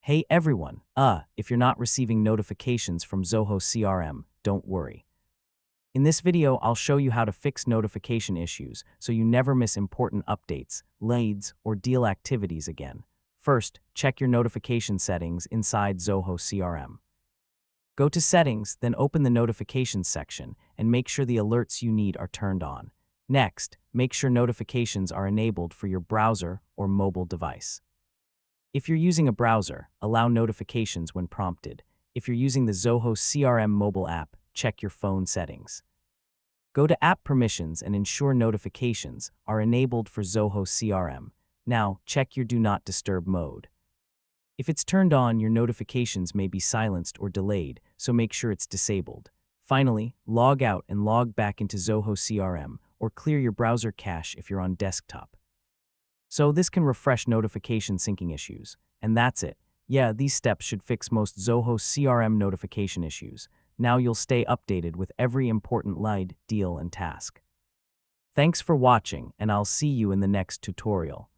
Hey everyone, if you're not receiving notifications from Zoho CRM, don't worry. In this video, I'll show you how to fix notification issues so you never miss important updates, leads, or deal activities again. First, check your notification settings inside Zoho CRM. Go to Settings, then open the Notifications section and make sure the alerts you need are turned on. Next, make sure notifications are enabled for your browser or mobile device. If you're using a browser, allow notifications when prompted. If you're using the Zoho CRM mobile app, check your phone settings. Go to App Permissions and ensure notifications are enabled for Zoho CRM. Now, check your Do Not Disturb mode. If it's turned on, your notifications may be silenced or delayed, so make sure it's disabled. Finally, log out and log back into Zoho CRM or clear your browser cache if you're on desktop. So this can refresh notification syncing issues. And that's it. Yeah, these steps should fix most Zoho CRM notification issues. Now you'll stay updated with every important lead, deal, and task. Thanks for watching, and I'll see you in the next tutorial.